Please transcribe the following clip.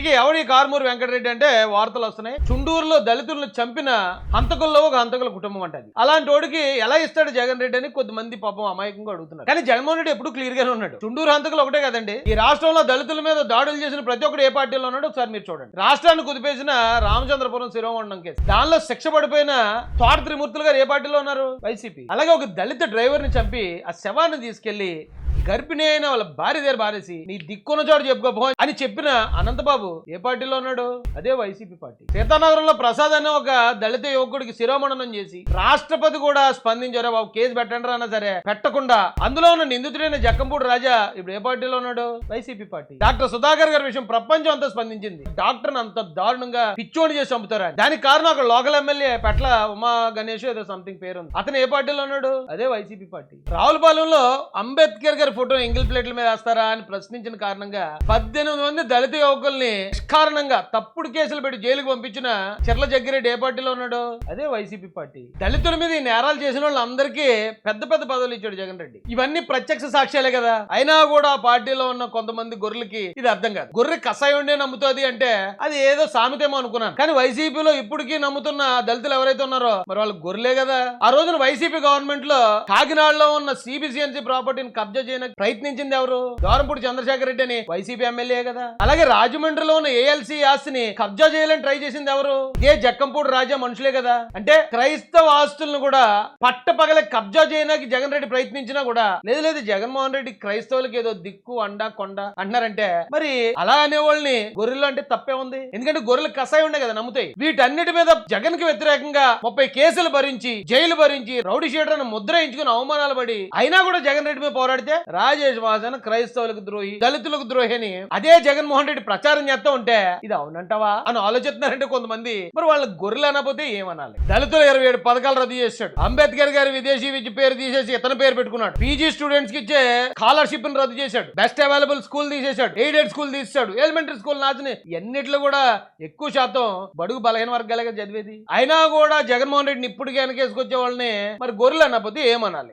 ఇంటికి ఎవరి కారుమూరి వెంకటరెడ్డి అంటే వార్తలు వస్తున్నాయి. చుండూరులో దళితులను చంపిన హంతకుల్లో ఒక హంతకుల కుటుంబం అంటది. అలాంటి వాడికి ఎలా ఇస్తాడు జగన్ రెడ్డి అని కొద్దిమంది పాపం అమాయకంగా అడుగుతున్నారు. కానీ జగన్మోహన్ రెడ్డి ఎప్పుడు క్లియర్ గానే ఉన్నాడు. చుండూరు హంతకులు ఒకటే కదండి, ఈ రాష్ట్రంలో దళితుల మీద దాడులు చేసిన ప్రతి ఒక్కరు ఏ పార్టీలో ఉన్నాడు ఒకసారి మీరు చూడండి. రాష్ట్రాన్ని కుదిపేసిన రామచంద్రపురం శిరోమండలం కేసు, దానిలో శిక్ష పడిపోయిన తోట త్రిమూర్తులు గారు ఏ పార్టీలో ఉన్నారు? వైసీపీ. అలాగే ఒక దళిత డ్రైవర్ ని చంపి ఆ శవాన్ని తీసుకెళ్లి గర్భిణి అయిన వాళ్ళ భార్య దగ్గర బారేసి నీ దిక్కున్న చోటు చెప్పుకోపో అని చెప్పిన అనంతబాబు ఏ పార్టీలో ఉన్నాడు? అదే వైసీపీ పార్టీ. సీతానగరంలో ప్రసాద్ అనే ఒక దళిత యువకుడికి శిరోమండనం చేసి రాష్ట్రపతి కూడా స్పందించారు, బాబు కేసు పెట్టండి అన్నా సరే పెట్టకుండా అందులో ఉన్న నిందితుడైన జక్కంపూడి రాజా ఇప్పుడు ఏ పార్టీలో ఉన్నాడు? YCP party. డాక్టర్ సుధాకర్ గారి విషయం ప్రపంచం అంతా స్పందించింది. డాక్టర్ అంత దారుణంగా పిచ్చోడి చేసి చంపుతారా? దానికి కారణం అక్కడ లోకల్ ఎమ్మెల్యే పెట్ల ఉమా గణేష్ ఏదో సంథింగ్ పేరు ఉంది, అతను ఏ పార్టీలో ఉన్నాడు? అదే వైసీపీ పార్టీ. రావులపాలెంలో అంబేద్కర్ గారి ఫోటో ఎంగిల్ ప్లేట్ల మీద వేస్తారా అని ప్రశ్నించిన కారణంగా 18 మంది దళిత యువకుల్ని నిష్కారణంగా తప్పుడు కేసులు పెట్టి జైలుకు పంపించిన చెర్ల జగ్గిరెడ్డి ఏ పార్టీలో ఉన్నాడు? అదే వైసీపీ పార్టీ. దళితుల మీద ఈ నేరాలు చేసిన వాళ్ళందరికీ పెద్ద పెద్ద పదవులు ఇచ్చాడు జగన్ రెడ్డి. ఇవన్నీ ప్రత్యక్ష సాక్ష్యాలే కదా. అయినా కూడా ఆ పార్టీలో ఉన్న కొంతమంది గొర్రెలకి ఇది అర్థం కాదు. గొర్రె కషాయం ఉండే నమ్ముతుంది అంటే అది ఏదో సామెతేమో అనుకున్నాను, కానీ వైసీపీలో ఇప్పటికీ నమ్ముతున్న దళితులు ఎవరైతే ఉన్నారో మరి వాళ్ళు గొర్రెలే కదా. ఆ రోజున వైసీపీ గవర్నమెంట్ లో కాకినాడలో ఉన్న సిబిసిఎన్సి ప్రాపర్టీని కబ్జా చేయడానికి ప్రయత్నించింది ఎవరు? దోరంపూడి చంద్రశేఖర్ రెడ్డి అని వైసీపీ ఎమ్మెల్యే కదా. అలాగే రాజమండ్రిలో ఉన్న ఏఎల్సీ ఆస్తిని కబ్జా చేయాలని ట్రై చేసింది ఎవరు? ఏ జక్కంపూడి రాజా మనుషులే కదా. అంటే క్రైస్తవ ఆస్తులను కూడా పట్టపగలే కబ్జా చేయడానికి జగన్ రెడ్డి ప్రయత్నించినా కూడా లేదు జగన్మోహన్ రెడ్డి క్రైస్తవులకి ఏదో దిక్కు అండా కొండ అంటున్నారంటే మరి అలా అనేవాళ్ళని గొర్రెలు అంటే తప్పే ఉంది. ఎందుకంటే గొర్రెలు కషాయం ఉండే కదా నమ్ముతాయి. వీటన్నిటి మీద జగన్ కి వ్యతిరేకంగా 30 కేసులు భరించి జైలు భరించి రౌడీ షీటర్ అని ముద్ర ఎంచుకుని అవమానాలు పడి అయినా కూడా జగన్ రెడ్డి మీద పోరాడితే రాజేష్ వాసన క్రైస్తవులకు ద్రోహి దళితులకు ద్రోహి అని అదే జగన్మోహన్ రెడ్డి ప్రచారం చేస్తా ఉంటే ఇది అవునంటావా అని ఆలోచిస్తున్నారంటే కొంతమంది. మరి వాళ్ళ గొర్రెలు అనకపోతే ఏమనాలి? దళితుల 27 పథకాలు రద్దు చేశాడు. అంబేద్కర్ గారి విదేశీ విద్య పేరు తీసేసి ఇతని పేరు పెట్టుకున్నాడు. పీజీ స్టూడెంట్స్ కి ఇచ్చే స్కాలర్షిప్ ని రద్దు చేశాడు. బెస్ట్ అవైలబుల్ స్కూల్ తీసేశాడు. ఎయిడెడ్ స్కూల్ తీసాడు. ఎలిమెంటరీ స్కూల్ నాచని ఎన్నిట్లో కూడా ఎక్కువ శాతం బడుగు బలహీన వర్గాలుగా చదివేది. అయినా కూడా జగన్మోహన్ రెడ్డిని ఇప్పటికే వెనకేసుకొచ్చే వాళ్ళని మరి గొర్రెలు అనకపోతే ఏమనాలి?